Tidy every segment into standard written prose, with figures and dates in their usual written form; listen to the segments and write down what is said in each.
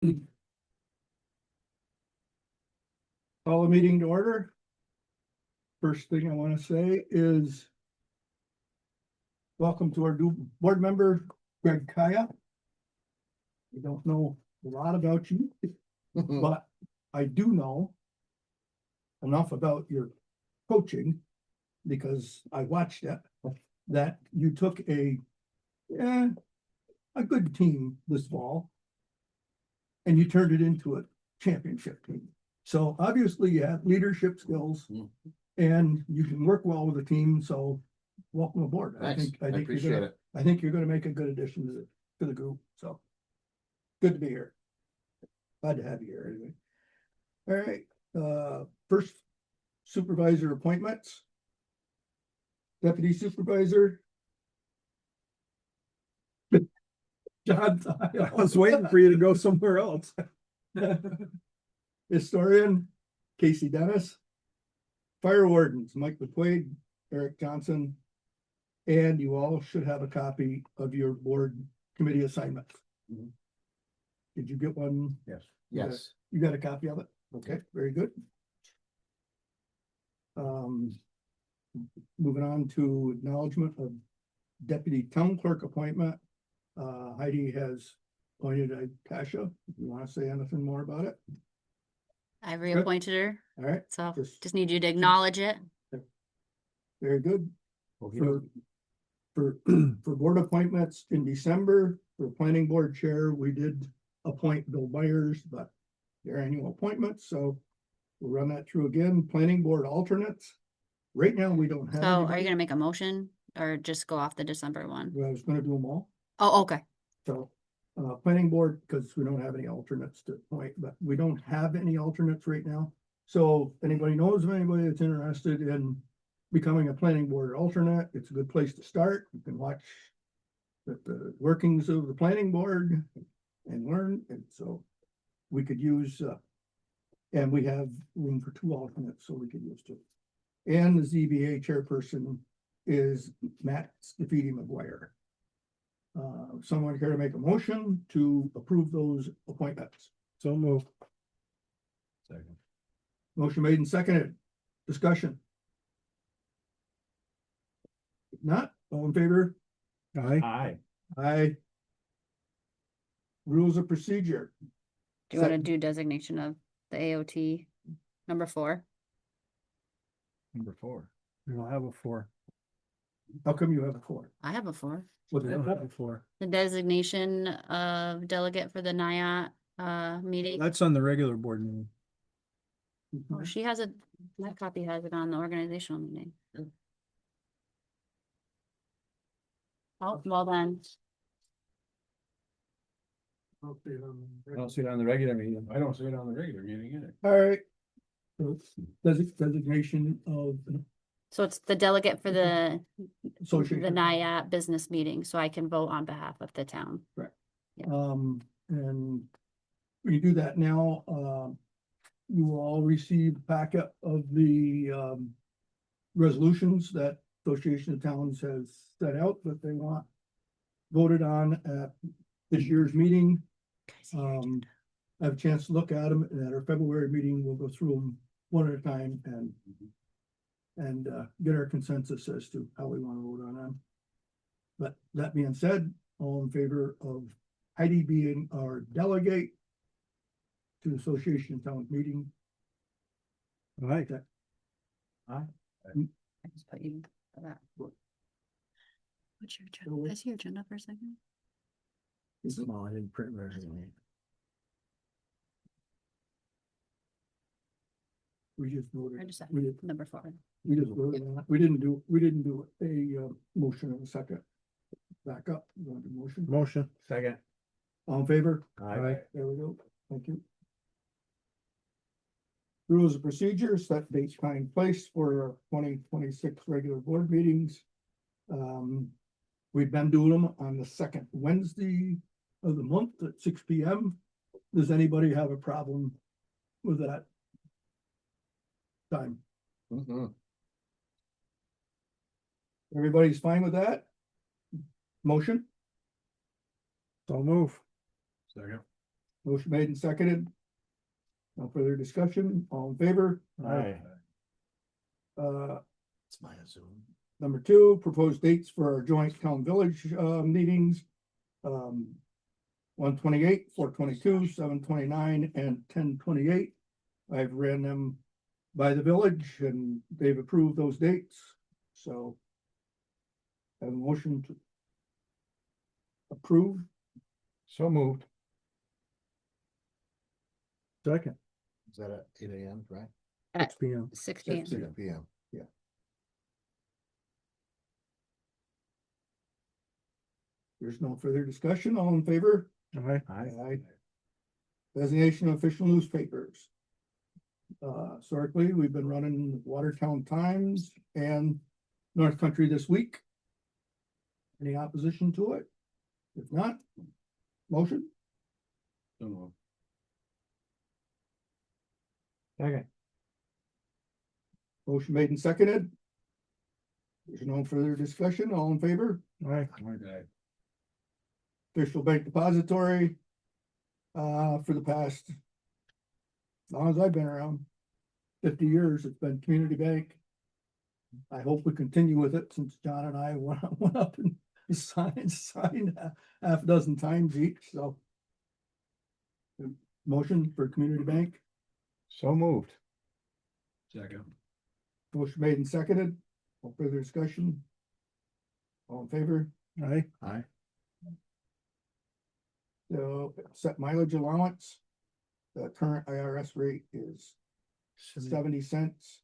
Call the meeting to order. First thing I want to say is welcome to our new board member, Greg Kaya. I don't know a lot about you, but I do know enough about your coaching because I watched it, that you took a good team this fall and you turned it into a championship team. So obviously you have leadership skills and you can work well with a team. So welcome aboard. Nice. I appreciate it. I think you're going to make a good addition to the group. So good to be here. Glad to have you here anyway. All right. First supervisor appointments. Deputy supervisor. John, I was waiting for you to go somewhere else. Historian, Casey Dennis. Fire wardens, Mike McQuaid, Eric Johnson. And you all should have a copy of your board committee assignments. Mhm. Did you get one? Yes. Yes. You got a copy of it? Okay, very good. Moving on to acknowledgement of deputy town clerk appointment. Heidi has appointed Tasha. If you want to say anything more about it? I reappointed her, All right, so Just- just need you to acknowledge it. very good. Okay. For board appointments in December, for planning board chair, we did appoint Bill Byers, but their annual appointments, so we'll run that through again. Planning board alternates. Right now, we don't have. So are anybody. you gonna make a motion or just go off the December one? Well, I was gonna do them all, Oh, okay. so, planning board, because we don't have any alternates to appoint, but we don't have any alternates right now. So if anybody knows of anybody that's interested in becoming a planning board alternate, it's a good place to start. You can watch the workings of the planning board and learn, and so we could use, and we have room for 2 alternates, so we could use 2. And the ZBA chairperson is Matt Scafidi McGuire. Someone care to make a motion to approve those appointments? So move. Second. Motion made and seconded. Discussion. If not, all in favor? Aye. Aye. Aye. Rules of procedure. Do you wanna do designation of the AOT number 4? Number 4. We don't have a 4. How come you have a 4? I have a 4. What We is don't have a that? 4. The designation of delegate for the NIAT meeting. That's on the regular board meeting. Oh, she has it, my copy has it on the organizational meeting. Oh, well then, I don't see it on the regular meeting. I don't see it on the regular meeting either. All right. So it's designation of so it's the delegate for the association. NIAT business meeting, so I can vote on behalf of the town. And we do that now. You will all receive a packet of the resolutions that Association of Towns has set out that they want voted on at this year's meeting. I have a chance to look at them, and at our February meeting, we'll go through them one at a time and get our consensus as to how we want to vote on them. But that being said, all in favor of Heidi being our delegate to the Association of Towns meeting? Aye. I just put you for that. What's your So agenda? I see your agenda for a second. It's small, I didn't print version. We just voted. I just said We did, number 4. we just voted on that. We didn't do a motion in a second. Back up, you want to do motion? Motion. Second. All in favor? Aye. There we go. Thank you. Rules of procedure, set date, time, place for our 2026 regular board meetings. We've been doing them on the second Wednesday of the month at 6 p.m. Does anybody have a problem with that time? Everybody's fine with that? Motion? So move. Second. Motion made and seconded. No further discussion, all in favor? Aye. It's my Zoom. Number two, proposed dates for our joint town village meetings. 1/28, 4/22, 7/29, and 10/28. I've ran them by the village and they've approved those dates, so. I have a motion to approve. So moved. Second, Is that at 8 AM, right? 6 p.m. 6 p.m. 6 PM. There's no further discussion, all in favor? Aye. Aye. Designation of official newspapers. Historically, we've been running Watertown Times and North Country This Week. Any opposition to it? If not, motion, So moved. Second. motion made and seconded. There's no further discussion, all in favor? Aye. Aye. Official bank depository. For the past. As long as I've been around, 50 years, it's been Community Bank. I hope we continue with it since John and I went up and signed half a dozen times each, so. Motion for Community Bank, So moved. Second. motion made and seconded, no further discussion. All in favor? Aye. Aye. So set mileage allowance. The current IRS rate is 70 cents.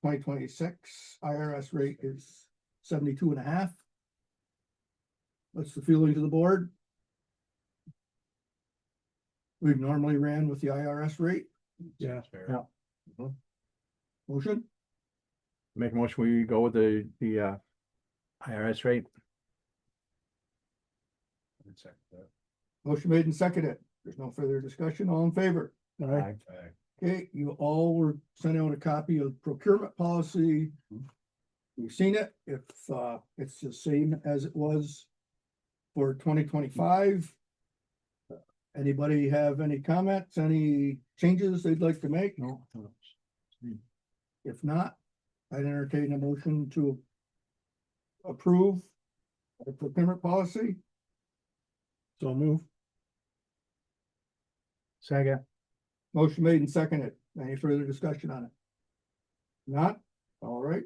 2026 IRS rate is 72.5. What's the feeling to the board? We've normally ran with the IRS rate. Yeah. Fair. Motion, Make a motion, we go with the IRS rate. I'd second that. motion made and seconded. There's no further discussion. All in favor? Aye. Aye. Okay, you all were sent out a copy of procurement policy. You've seen it. If it's the same as it was for 2025. Anybody have any comments, any changes they'd like to make? No. If not, I'd entertain a motion to approve the procurement policy. So move. Second. Motion made and seconded. Any further discussion on it? Not? All right.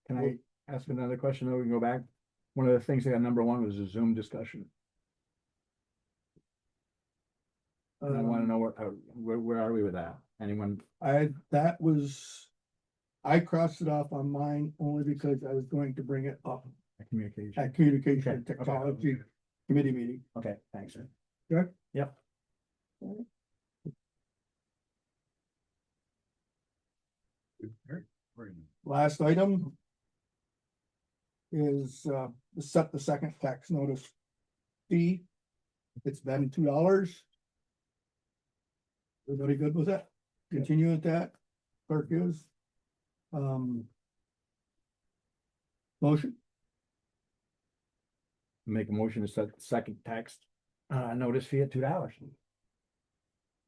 Can I ask another question, though? We can go back. One of the things that got number one was a Zoom discussion. And I want to know where are we with that? Anyone? I crossed it off on mine only because I was going to bring it up Communication. at Communication and Okay, okay, Technology Committee meeting. Okay, thanks. Sir. Good? Yep. Last item is to set the second tax notice fee. It's been $2. Everybody good with that? Continue with that? Clerk is. Motion, Make a motion to set the second tax notice fee at $2. do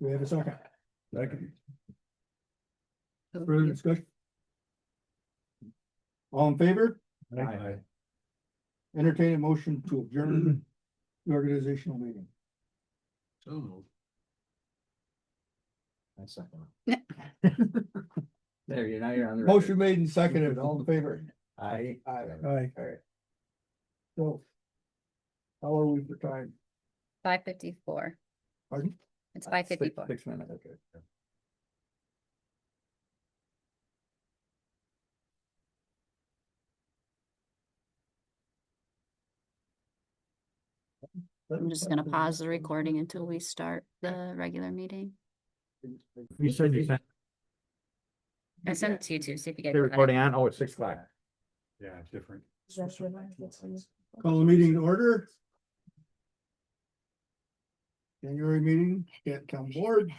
we have a second? Second. Further discussion? All in favor? Aye. Entertain a motion to adjourn the organizational meeting. So moved. I second. There, you're now you're on the. Motion made and seconded, all in favor? Aye. Aye. Aye. Alright. So. How are we for time? 5:54. Pardon? It's 5:54. 6 minutes, okay. I'm just gonna pause the recording until we start the regular meeting. You said you sent I sent it to you too, see if you get. the recording on, oh, it's 6 o'clock. Yeah, it's different. Call the meeting to order. January meeting, Canton Town Board,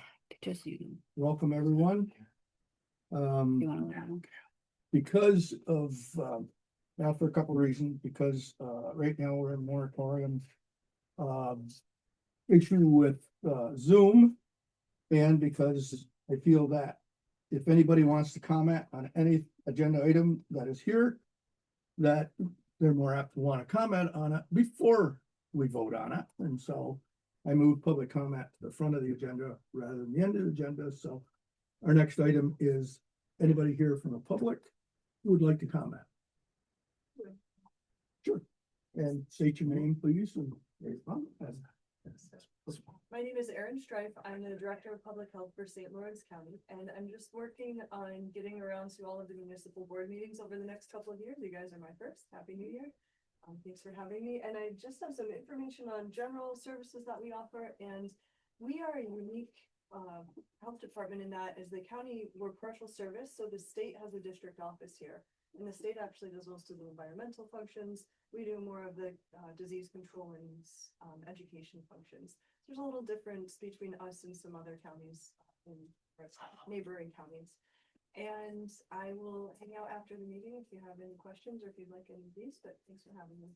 Just you. welcome everyone. You wanna let them? Because of, now for a couple of reasons, because, right now we're in moratorium. Issue with Zoom. And because I feel that if anybody wants to comment on any agenda item that is here, that they're more apt to want to comment on it before we vote on it. And so I move public comment to the front of the agenda rather than the end of the agenda. So our next item is anybody here from the public who would like to comment? Sure. And state your name, please. And My name is Erin Strife. I'm the Director of Public Health for St. Lawrence County, and I'm just working on getting around to all of the municipal board meetings over the next couple of years. You guys are my first. Happy New Year. Thanks for having me. And I just have some information on general services that we offer, and we are a unique health department in that as the county, we're partial service, so the state has a district office here. And the state actually does most of the environmental functions. We do more of the disease control and education functions. There's a little difference between us and some other counties in neighboring counties. And I will hang out after the meeting if you have any questions or if you'd like any of these, but thanks for having me.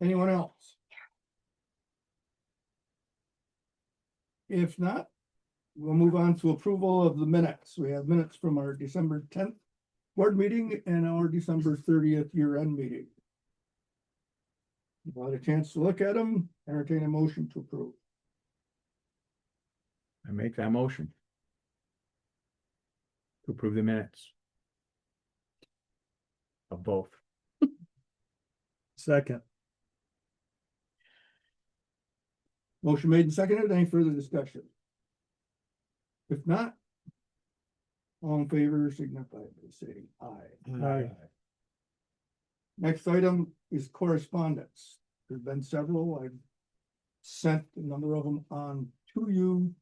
anyone else? If not, we'll move on to approval of the minutes. We have minutes from our December 10th board meeting and our December 30th year-end meeting. You've had a chance to look at them, entertain a motion to approve. I make that motion. To approve the minutes. Of both. Second. Motion made and seconded. Any further discussion? If not, all in favor signify by saying aye. Aye. Next item is correspondence. There's been several. I've sent a number of them on to you.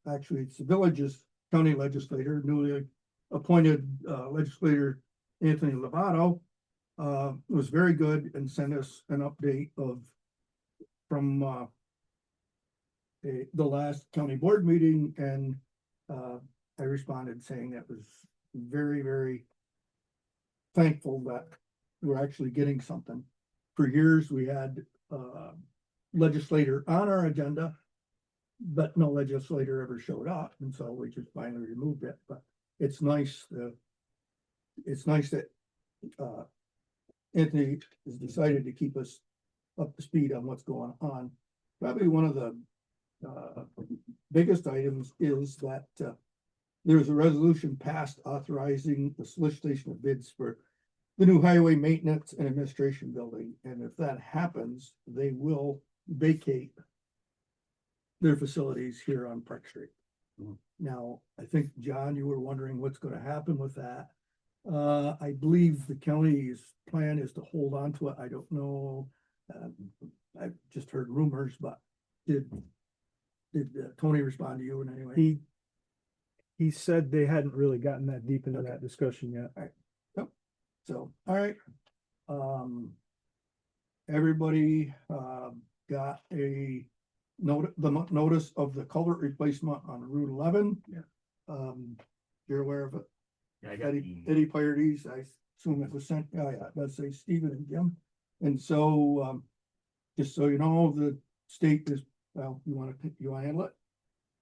Actually, it's the village's county legislator, newly appointed legislator Anthony Lovato, was very good and sent us an update from the last county board meeting, and I responded saying that was very, very thankful that we're actually getting something. For years, we had legislator on our agenda, but no legislator ever showed up, and so we just finally removed it. But it's nice that Anthony has decided to keep us up to speed on what's going on. Probably one of the biggest items is that there's a resolution passed authorizing the solicitation of bids for the new highway maintenance and administration building. And if that happens, they will vacate their facilities here on Park Street. Now, I think, John, you were wondering what's going to happen with that. I believe the county's plan is to hold on to it. I don't know. I've just heard rumors, but did Tony respond to you in any way? He said they hadn't really gotten that deep into that discussion yet. So, all right. Everybody got a notice of the culvert replacement on Route 11. Yeah. You're aware of it? Yeah, I Eddie Parities, I assume it was sent, yeah, it does say Stephen and Jim. And so, just so you know, the state is, well, you want to handle it?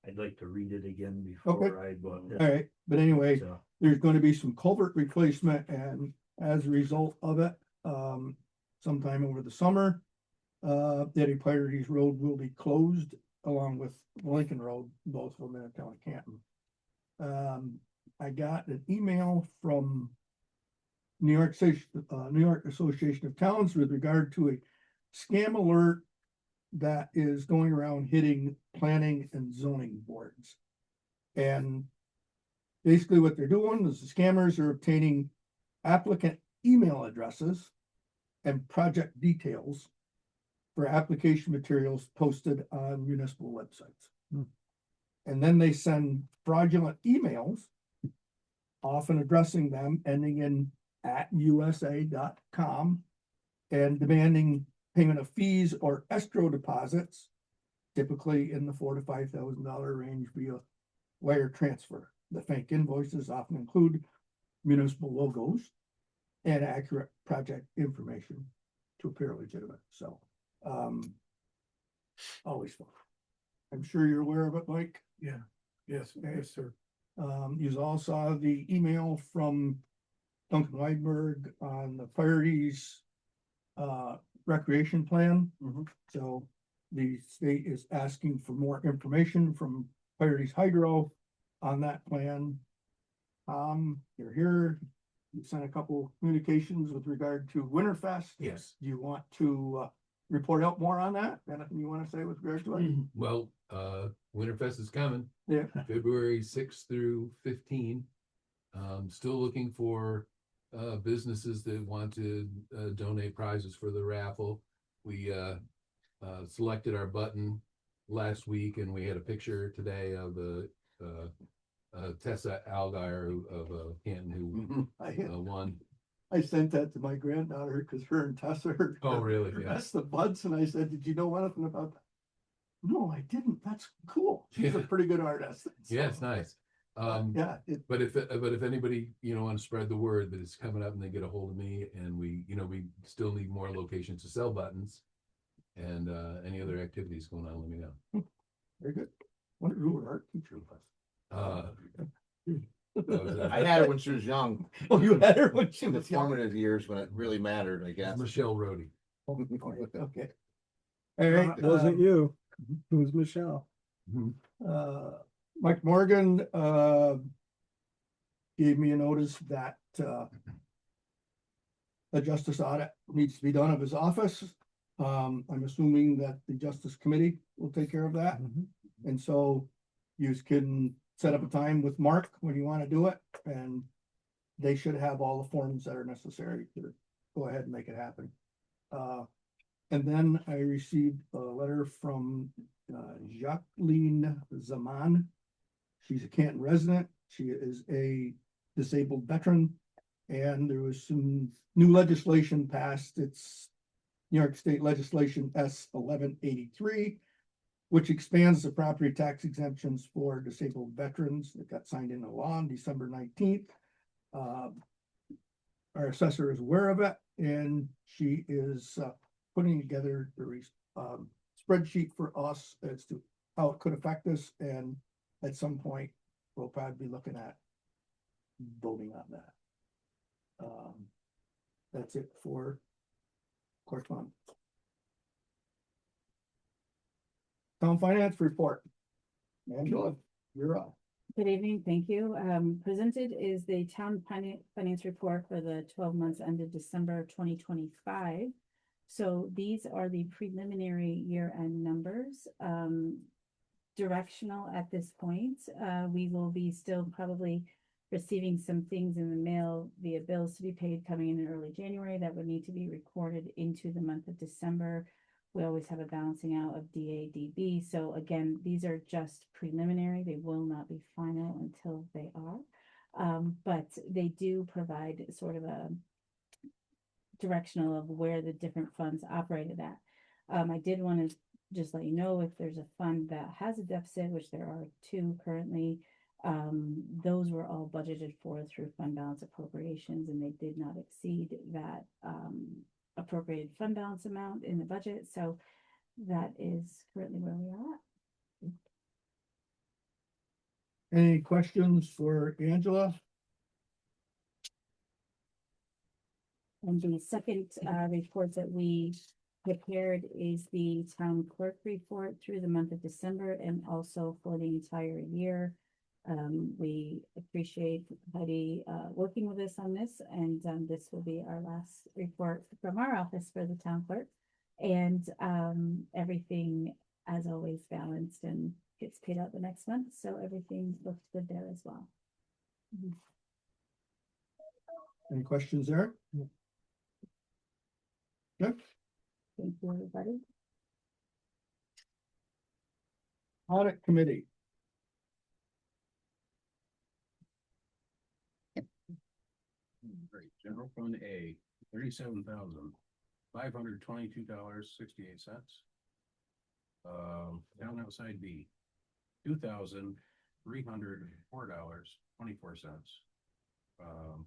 I'd like to read it again before I vote. All right, but anyway, So, there's going to be some culvert replacement, and as a result of it, sometime over the summer, Eddie Parities Road will be closed along with Lincoln Road, both of them in the town of Canton. I got an email from New York Association of Towns with regard to a scam alert that is going around hitting planning and zoning boards. And basically what they're doing is the scammers are obtaining applicant email addresses and project details for application materials posted on municipal websites. And then they send fraudulent emails, often addressing them, ending in @usa.com, and demanding payment of fees or escrow deposits, typically in the $4,000 to $5,000 range via wire transfer. The fake invoices often include municipal logos and accurate project information. to appear legitimate, so, always fun. I'm sure you're aware of it, Mike. Yeah, yes, yes, sir. You all saw the email from Duncan Weidberg on the Fireys recreation plan. Mhm. So the state is asking for more information from Fireys Hydro on that plan. You're here, you sent a couple communications with regard to Winterfest. Yes. Do you want to report out more on that? Anything you want to say with regard to it? Well, Winterfest is coming, Yeah, February 6th through 15. Still looking for businesses that want to donate prizes for the raffle. We selected our button last week, and we had a picture today of the Tessa Algeier of Canton who won. I sent that to my granddaughter because her and Tessa are. Oh, really? Yeah. That's the buds, and I said, did you know anything about that? No, I didn't. That's cool. She's a Yeah. pretty good artist. Yeah, it's nice. Yeah, But if anybody, want to spread the word that it's coming up and they get a hold of me, and we still need more locations to sell buttons, and any other activities going on, let me know. very good. Wonder who her art teacher was. I had her when she was young, Oh, you had her when she in the was young. formative years when it really mattered, I guess. Michelle Rohde. Okay. All right. It wasn't you, it was Michelle. Mike Morgan, gave me a notice that, a justice audit needs to be done of his office. I'm assuming that the Justice Committee will take care of that. And so you can set up a time with Mark when you want to do it, and they should have all the forms that are necessary to go ahead and make it happen. And then I received a letter from Jacqueline Zaman. She's a Canton resident. She is a disabled veteran. And there was some new legislation passed. It's New York State legislation S 1183, which expands the property tax exemptions for disabled veterans. It got signed into law on December 19th. Our assessor is aware of it, and she is putting together a spreadsheet for us as to how it could affect us, and at some point, we'll probably be looking at voting on that. That's it for correspondence. Town finance report. Angela, you're up. Good evening, thank you. Presented is the town finance report for the 12 months ended December 2025. So these are the preliminary year-end numbers. Directional at this point. We will be still probably receiving some things in the mail via bills to be paid coming in early January that would need to be recorded into the month of December. We always have a balancing out of DA/DB. So again, these are just preliminary. They will not be final until they are. But they do provide sort of a directional of where the different funds operated at. I did want to just let you know if there's a fund that has a deficit, which there are two currently, those were all budgeted for through fund balance appropriations, and they did not exceed that appropriated fund balance amount in the budget. So that is currently where we are at. Any questions for Angela? And the second report that we prepared is the town clerk report through the month of December and also for the entire year. We appreciate Heidi working with us on this, and this will be our last report from our office for the town clerk. And everything, as always, balanced and gets paid out the next month. So everything looks good there as well. Any questions there? Good. Thank you, everybody. Audit committee. Great, general fund A, $37,522.68. Down outside B, $2,304.24.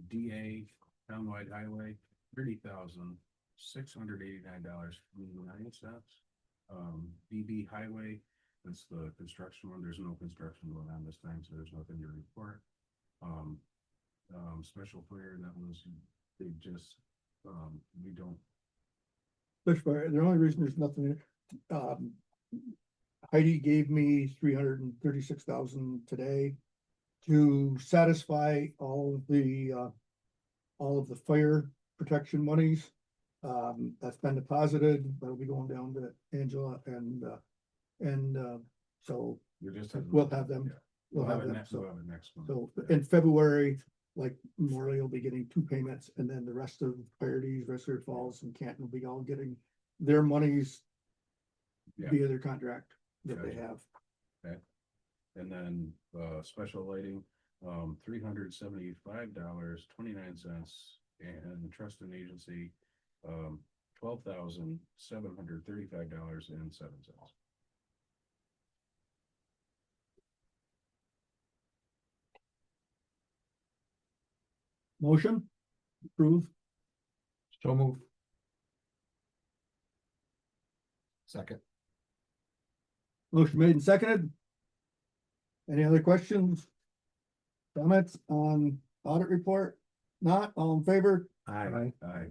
DA, townwide highway, $30,600. $689.09. BB Highway, that's the construction one. There's no construction going on this time, so there's nothing to report. Special fire, that was, they just, we don't, Bush fire, the only reason there's nothing, Heidi gave me 336,000 today to satisfy all of the fire protection monies. That's been deposited, that'll be going down to Angela and so we just. we'll have them. We'll have it them, next, so- we'll have it next one. So in February, like Morley will be getting 2 payments, and then the rest of Coyotes, Resser Falls and Canton will be all getting their monies Yeah. via their contract that they Gotcha. have. And then, special lighting, $375.29, and trust and agency, $12,735.07. Motion, approve, So move. Second. motion made and seconded. Any other questions? Comments on audit report? Not, all in favor? Aye. Aye.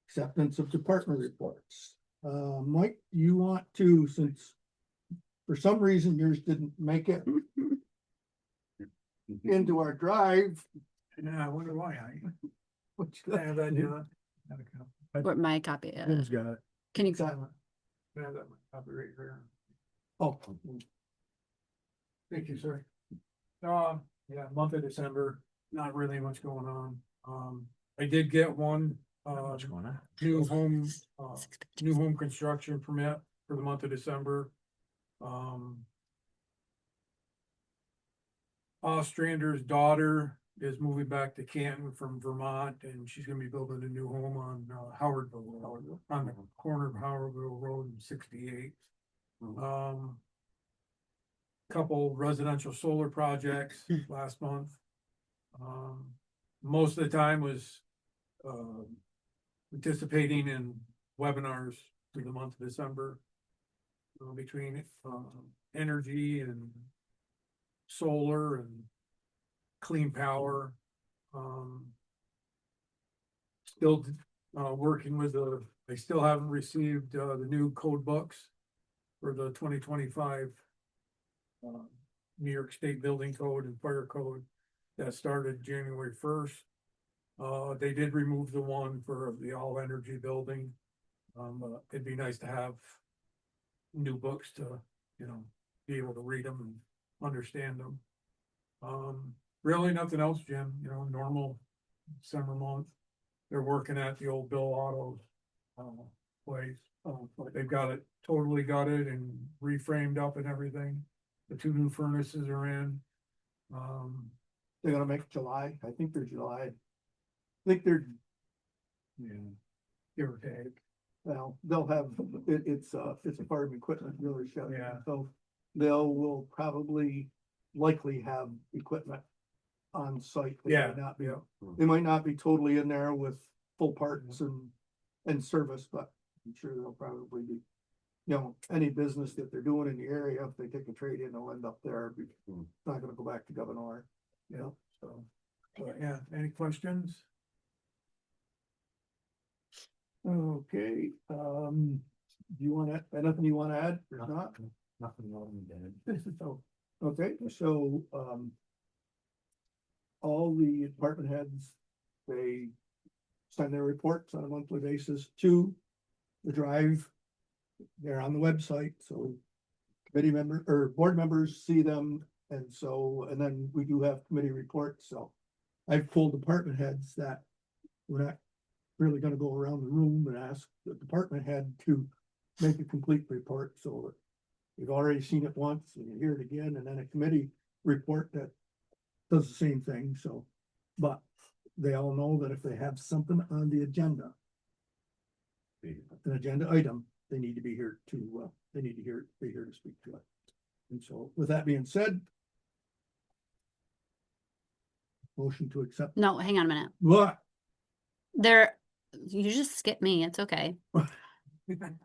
Acceptance of department reports. Mike, you want to, since for some reason yours didn't make it into our drive. Yeah, I wonder why What you I have that, got? Or my copy, Jim's got it. can you, Silent. I have that copy right here. Oh, Thank you, sir. Yeah, month of December, not really much going on. I did get one, What's going on? new home construction permit for the month of December. Ostrander's daughter is moving back to Canton from Vermont, and she's gonna be building a new home on Howardville Road, on the corner of Howardville Road and 68. Couple residential solar projects last month. Most of the time was participating in webinars through the month of December. Between energy and solar and clean power. Still working with I still haven't received the new code books for the 2025 New York State Building Code and Fire Code that started January 1st. They did remove the one for the all energy building. It'd be nice to have new books to, be able to read them and understand them. Really nothing else, Jim, normal summer month. They're working at the old Bill Auto place. They've got it totally gutted and reframed up and everything. The 2 new furnaces are in. they're gonna make July, I think they're July. I think they're, Give or take. well, they'll have, it's a farm equipment dealership. Yeah. So will probably likely have equipment on site. They might not be, they might not be totally in there with full parts and service, but I'm sure they'll probably be. Any business that they're doing in the area, if they take a trade in, they'll end up there. It's not gonna go back to Governor, so. But yeah, any questions? Okay, do you wanna, anything you wanna add or not? Nothing wrong with that. So, okay, so, all the department heads, they send their reports on a monthly basis to the drive. They're on the website, so committee member or board members see them, and so, and then we do have committee reports, so. I've told department heads that we're not really gonna go around the room and ask the department head to make a complete report, so that you've already seen it once, and you hear it again, and then a committee report that does the same thing, so. But they all know that if they have something on the agenda, an agenda item, they need to be here to, be here to speak to it. And so with that being said, motion to accept. no, hang on a minute. What? There You just skip me. It's okay.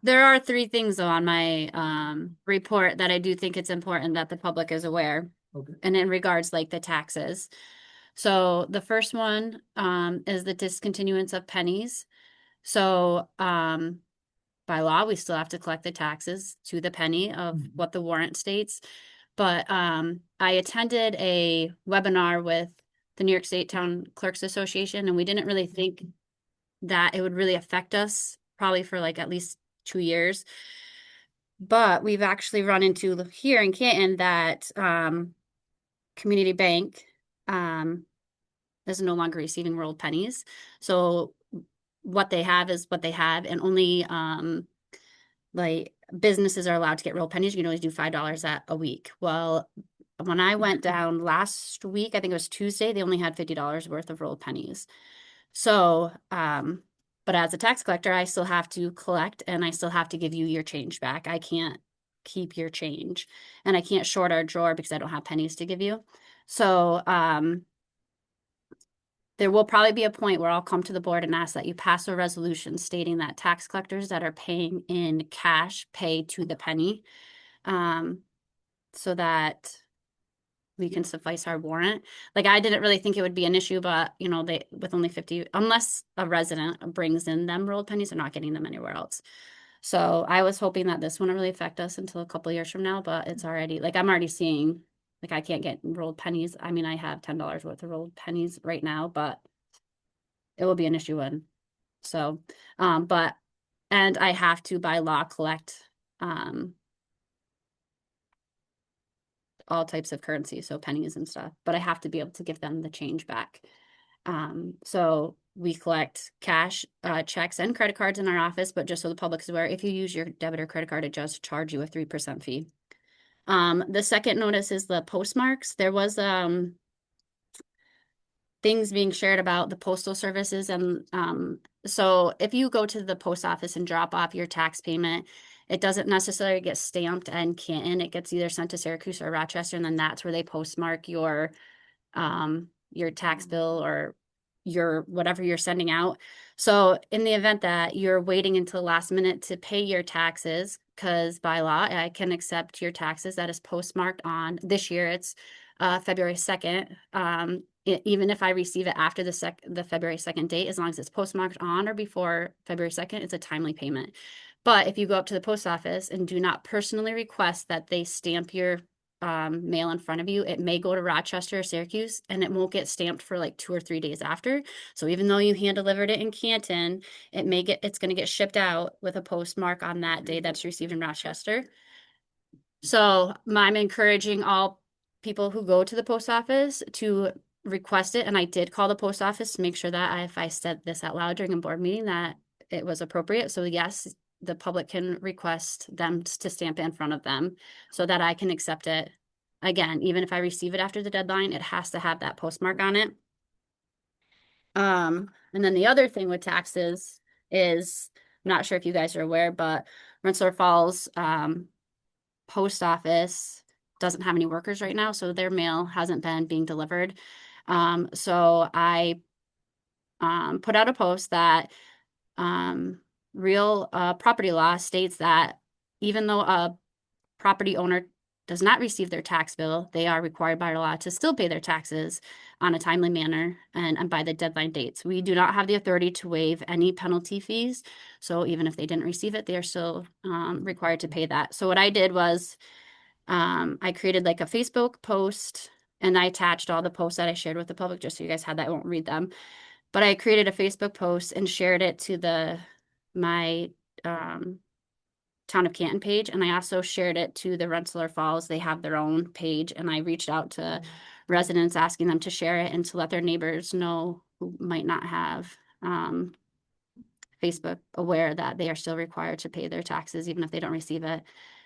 There are 3 things though on my report that I do think it's important that the public is aware. Okay. And in regards like the taxes. So the first one is the discontinuance of pennies. So by law, we still have to collect the taxes to the penny of what the warrant states. But I attended a webinar with the New York State Town Clerks Association, and we didn't really think that it would really affect us probably for like at least 2 years. But we've actually run into here in Canton that community bank is no longer receiving rolled pennies. So what they have is what they have, and only like businesses are allowed to get rolled pennies. You can only do $5 a week. Well, when I went down last week, I think it was Tuesday, they only had $50 worth of rolled pennies. So, but as a tax collector, I still have to collect and I still have to give you your change back. I can't keep your change, and I can't short our drawer because I don't have pennies to give you. So, there will probably be a point where I'll come to the board and ask that you pass a resolution stating that tax collectors that are paying in cash pay to the penny, so that we can suffice our warrant. Like, I didn't really think it would be an issue, but you know, they, with only 50, unless a resident brings in them rolled pennies, they're not getting them anywhere else. So I was hoping that this wouldn't really affect us until a couple of years from now, but it's already, like, I'm already seeing, like, I can't get rolled pennies. I mean, I have $10 worth of rolled pennies right now, but it will be an issue when, so, but, and I have to by law collect, all types of currency, so pennies and stuff, but I have to be able to give them the change back. So we collect cash, checks and credit cards in our office, but just so the public is aware, if you use your debit or credit card, it does charge you a 3% fee. The second notice is the postmarks. There was things being shared about the postal services, and so if you go to the post office and drop off your tax payment, it doesn't necessarily get stamped in Canton. It gets either sent to Syracuse or Rochester, and then that's where they postmark your tax bill or your whatever you're sending out. So in the event that you're waiting until the last minute to pay your taxes, because by law I can accept your taxes that is postmarked on, this year it's February 2nd. Even if I receive it after the February 2nd date, as long as it's postmarked on or before February 2nd, it's a timely payment. But if you go up to the post office and do not personally request that they stamp your mail in front of you, it may go to Rochester or Syracuse, and it won't get stamped for like 2 or 3 days after. So even though you hand delivered it in Canton, it's going to get shipped out with a postmark on that day that's received in Rochester. So I'm encouraging all people who go to the post office to request it. And I did call the post office to make sure that if I said this out loud during a board meeting, that it was appropriate. So yes, the public can request them to stamp it in front of them so that I can accept it. Again, even if I receive it after the deadline, it has to have that postmark on it. And then the other thing with taxes is, I'm not sure if you guys are aware, but Rensselaer Falls post office doesn't have any workers right now, so their mail hasn't been being delivered. So I put out a post that real property law states that even though a property owner does not receive their tax bill, they are required by law to still pay their taxes on a timely manner and by the deadline dates. We do not have the authority to waive any penalty fees. So even if they didn't receive it, they are still required to pay that. So what I did was I created like a Facebook post, and I attached all the posts that I shared with the public just so you guys had that. I won't read them. But I created a Facebook post and shared it to my Town of Canton page, and I also shared it to the Rensselaer Falls. They have their own page, and I reached out to residents asking them to share it and to let their neighbors know who might not have Facebook, aware that they are still required to pay their taxes even if they don't receive it.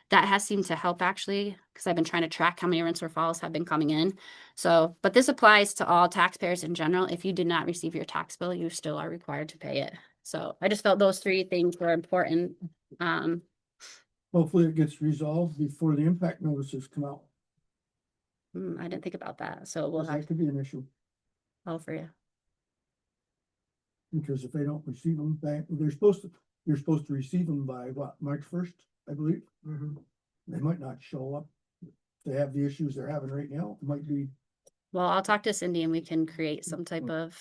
That has seemed to help actually, because I've been trying to track how many Rensselaer Falls have been coming in. So, but this applies to all taxpayers in general. If you did not receive your tax bill, you still are required to pay it. So I just felt those 3 things were important. Hopefully it gets resolved before the impact notices come out. I didn't think about that, so we'll 'Cause have that could be an issue. all for you. Because if they don't receive them back, you're supposed to receive them by what, March 1st, I believe? They might not show up. They have the issues they're having right now, it might be, Well, I'll talk to Cindy and we can create some type of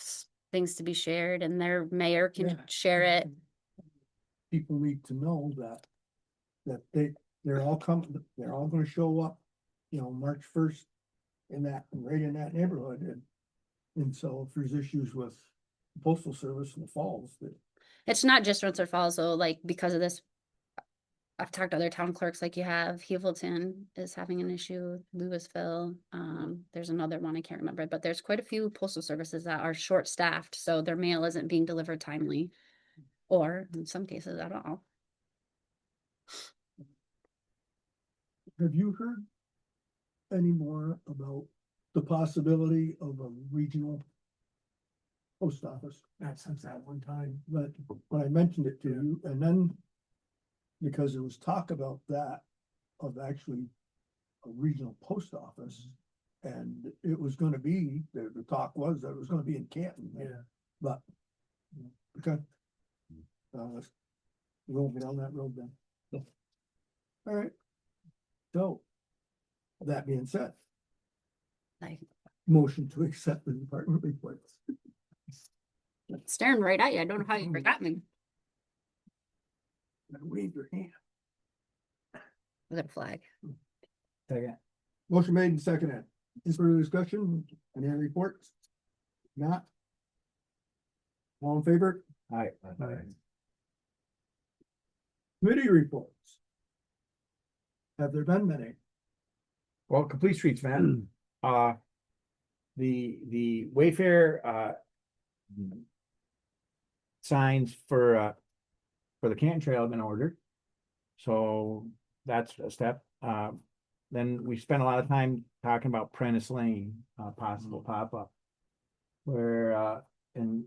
things to be shared and their mayor can Yeah. share it. people need to know that they're all gonna show up, March 1st right in that neighborhood, and so if there's issues with the postal service in the falls, that, It's not just Rensselaer Falls, though, like because of this. I've talked to other town clerks like you have. Hevelton is having an issue, Louisville. There's another one, I can't remember, but there's quite a few postal services that are short-staffed, so their mail isn't being delivered timely. Or in some cases at all. have you heard any more about the possibility of a regional post office? That since that one time. But when I mentioned it to you, and then because there was talk about that, of actually a regional post office, and it was gonna be, the talk was that it was gonna be in Canton. But, okay. We won't be down that road then. All right. So, that being said, Like motion to accept the department reports. staring right at you. I don't know how you forgot me. Wave your hand. With a flag. Second. Motion made and seconded. Is further discussion? Any other reports? Not? All in favor? Aye. Committee reports. Have there been many? Well, complete streets, man. The Wayfair, signs for the Canton Trail have been ordered. So that's a step. Then we spent a lot of time talking about Prentice Lane, possible pop-up. Where, and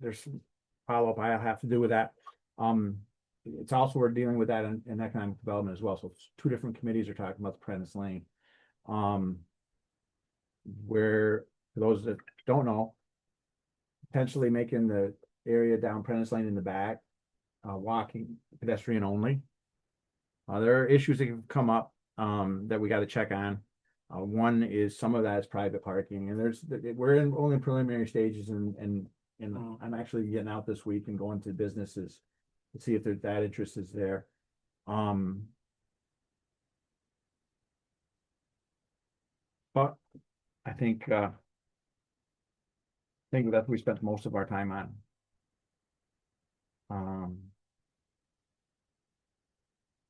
there's some follow-up I'll have to do with that. It's also, we're dealing with that in economic development as well. So two different committees are talking about the Prentice Lane. Where, for those that don't know, potentially making the area down Prentice Lane in the back, walking pedestrian only. There are issues that have come up, that we got to check on. One is some of that is private parking, and we're only in preliminary stages, and I'm actually getting out this week and going to businesses to see if that interest is there. But I think that we spent most of our time on.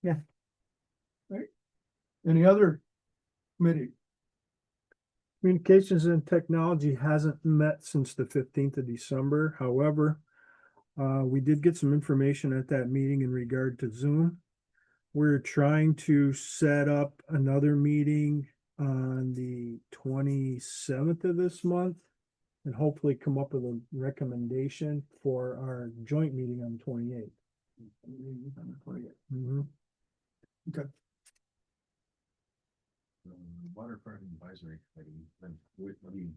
Yeah. Right. Any other committee? Communications and Technology hasn't met since the 15th of December. However, we did get some information at that meeting in regard to Zoom. We're trying to set up another meeting on the 27th of this month and hopefully come up with a recommendation for our joint meeting on the 28th. Okay. Waterfront Advisory Committee, and we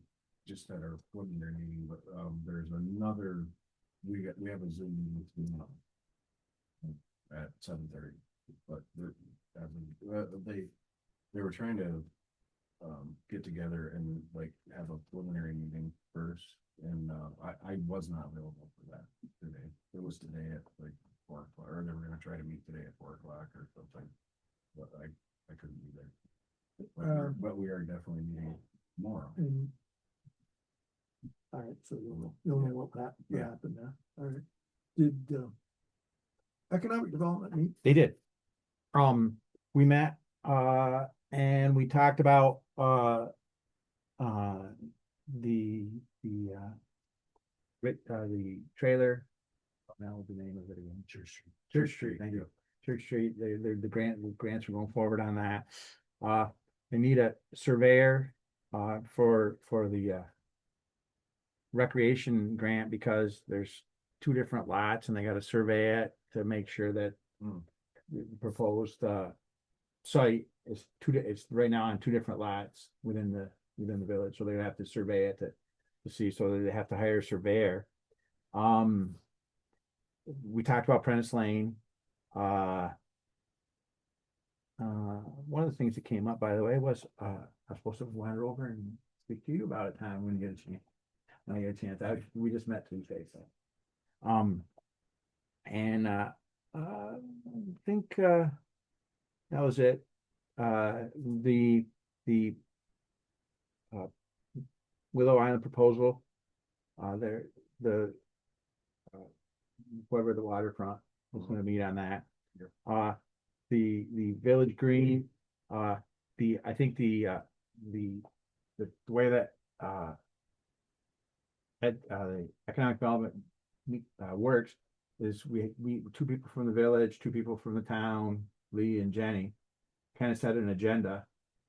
just had our preliminary meeting, but there's another, we have a Zoom meeting coming up at 7:30, but they were trying to get together and like have a preliminary meeting first, and I was not available for that today. It was today at like 4 o'clock, or they were gonna try to meet today at 4 o'clock or something, but I couldn't be there. But we are definitely meeting tomorrow. All right, so you'll know what happened there. All right. Did economic development meet? They did. We met, and we talked about, the trailer. Now the name of it again. Church Street. Thank you. Church Street, the grants are going forward on that. They need a surveyor, for the, recreation grant, because there's two different lots and they gotta survey it to make sure that the proposed, site is it's right now on two different lots within the village, so they have to survey it to see, so they have to hire a surveyor. We talked about Prentice Lane. One of the things that came up, by the way, was, I was supposed to wander over and speak to you about it, Tom, when you get a chance. When I get a chance, we just met Tuesday, so. I think, that was it. The Willow Island proposal, whoever the waterfront was gonna meet on that. The Village Green, I think the way that, the economic development, works is we, two people from the village, two people from the town, Lee and Jenny, kind of set an agenda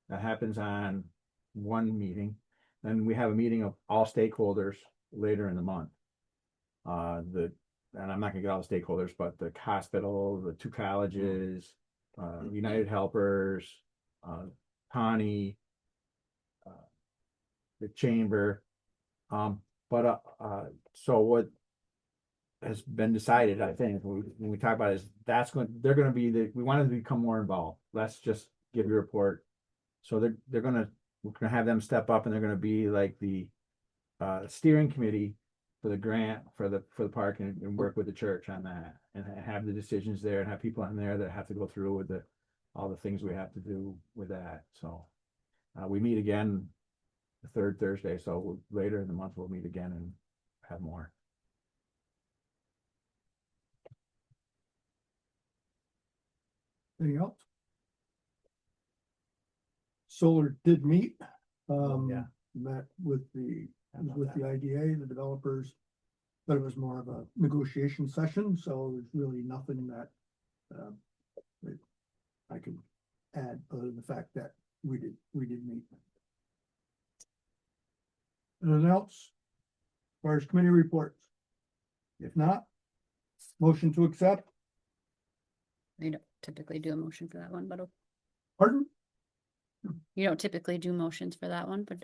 that happens on one meeting. Then we have a meeting of all stakeholders later in the month. And I'm not gonna get all the stakeholders, but the hospital, the two colleges, United Helpers, Connie, the chamber. So what has been decided, I think, when we talk about it, is they're gonna be we want them to become more involved. Let's just give you a report. So we're gonna have them step up, and they're gonna be like the steering committee for the grant for the park, and work with the church on that, and have the decisions there, and have people on there that have to go through with all the things we have to do with that. So we meet again the third Thursday, so later in the month we'll meet again and have more. Anything else? Solar did meet, Yeah. met with the How about with that? the IDA, the developers. But it was more of a negotiation session, so there's really nothing that I can add, other than the fact that we did meet. Anything else? As far as committee reports? If not, motion to accept, We don't typically do a motion for that one, but pardon? you don't typically do motions for that one, but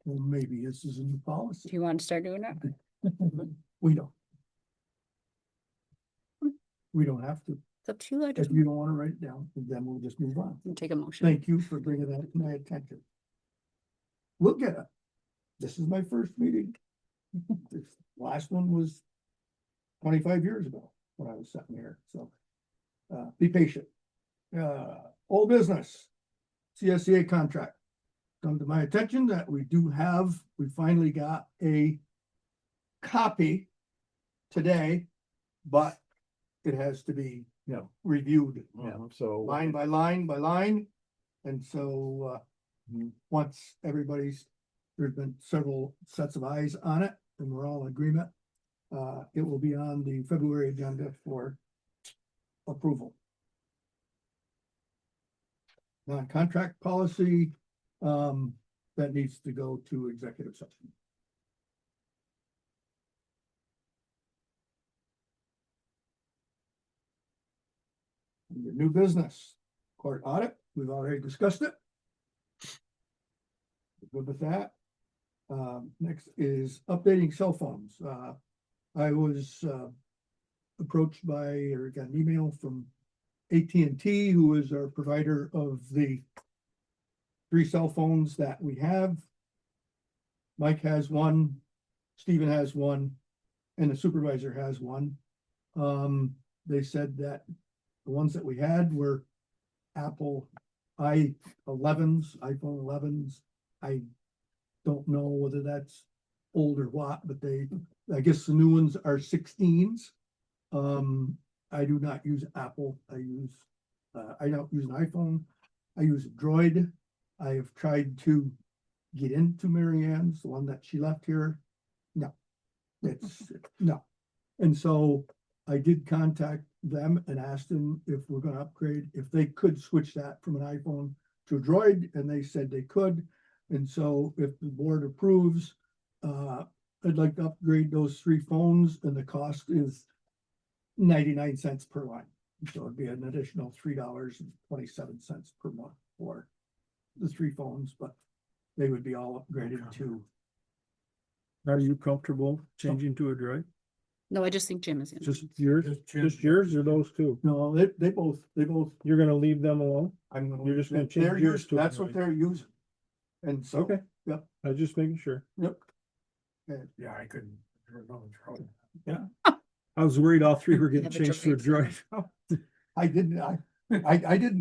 Well, maybe this is a new do policy. you want to start doing it? We don't. We don't have to. It's up to you. I If just you don't want to write it down, then we'll just move on. take a motion. Thank you for bringing that to my attention. We'll get it. This is my first meeting. This last one was 25 years ago when I was sitting here, so be patient. Old business, CSEA contract. Come to my attention that we finally got a copy today, but it has to be, reviewed. Yeah, so. Line by line by line. And so, once there's been several sets of eyes on it, and we're all in agreement. It will be on the February agenda for approval. Non-contract policy, that needs to go to executive session. Under new business, court audit, we've already discussed it. Good with that. Next is updating cell phones. I was approached by, or got an email from AT&T, who is our provider of the 3 cell phones that we have. Mike has one, Stephen has one, and the supervisor has one. They said that the ones that we had were Apple iPhone 11s. I don't know whether that's old or what, but I guess the new ones are 16s. I do not use Apple. I don't use an iPhone. I use a Droid. I have tried to get into Marianne's, the one that she left here. No, no. And so I did contact them and asked them if we're gonna upgrade, if they could switch that from an iPhone to a Droid, and they said they could. And so if the board approves, I'd like to upgrade those 3 phones, and the cost is 99 cents per line. So it'd be an additional $3.27 per month for the 3 phones, but they would be all upgraded to Are you comfortable changing to a droid? No, I just think Jim is. gonna- Just yours, Jim. just yours or those two? No, they both, You're gonna leave them alone? I'm gonna. You're just gonna they're change yours used- to a That's what droid. they're using. And so. Okay. Yep, I was just making sure. yep. Yeah, I couldn't. I was worried all three were getting Have a changed to a droid. droid. I didn't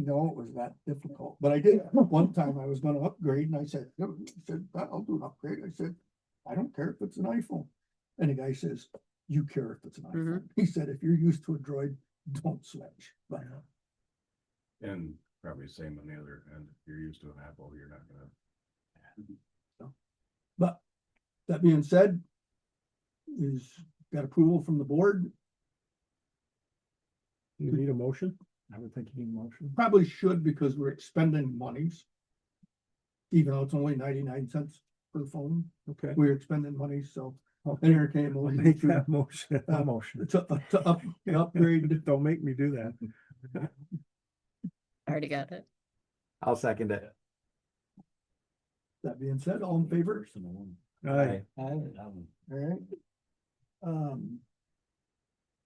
know it was that difficult, but I did. One time I was gonna upgrade and I said, "No," he said, "I'll do an upgrade." I said, "I don't care if it's an iPhone." And the guy says, "You care if it's an iPhone." He said, "If you're used to a droid, don't switch." But And probably same on the other end. If you're used to an Apple, you're not gonna. But that being said, is got approval from the board. You need a motion? I would think you need a motion. Probably should because we're expending monies. Even though it's only 99 cents per phone, Okay. we're expending money, so I'll entertain a I'll motion make to, that motion, a motion. to upgrade. Don't make me do that. I already got it. I'll second it. That being said, all in favor? Aye. All right.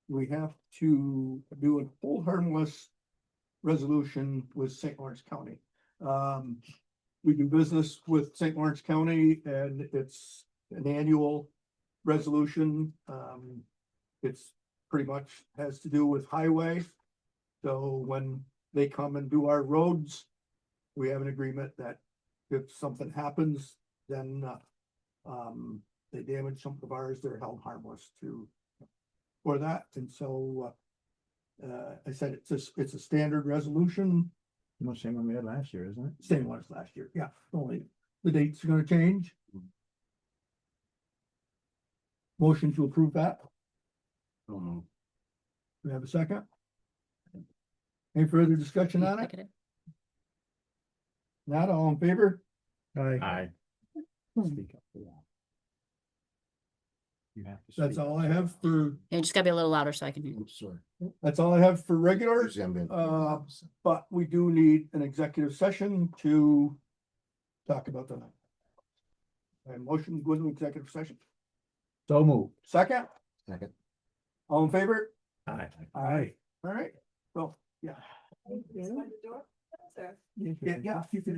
We have to do a hold harmless resolution with St. Lawrence County. We do business with St. Lawrence County and it's an annual resolution. It's pretty much has to do with highway. So when they come and do our roads, we have an agreement that if something happens, then they damage some of ours, they're held harmless for that. And so I said, it's a standard resolution, Much same one we had last year, isn't it? same one as last year. Yeah, only the dates are gonna change. Motion to approve that. Oh, no. We have a second. Any further discussion on it? Second it. Not all in favor? Aye. Aye. Speak up for that. You have to. That's speak all up I for have that. for, You just gotta be a little louder so I can hear you. Oops, sorry. that's all I have for regular. Zoom But we do need an executive session to talk about the. And motion to go into executive session. So moved. Second, Second. all in favor? Aye. Aye. All right, well, yeah. Slide the door. Sir. Yeah, you can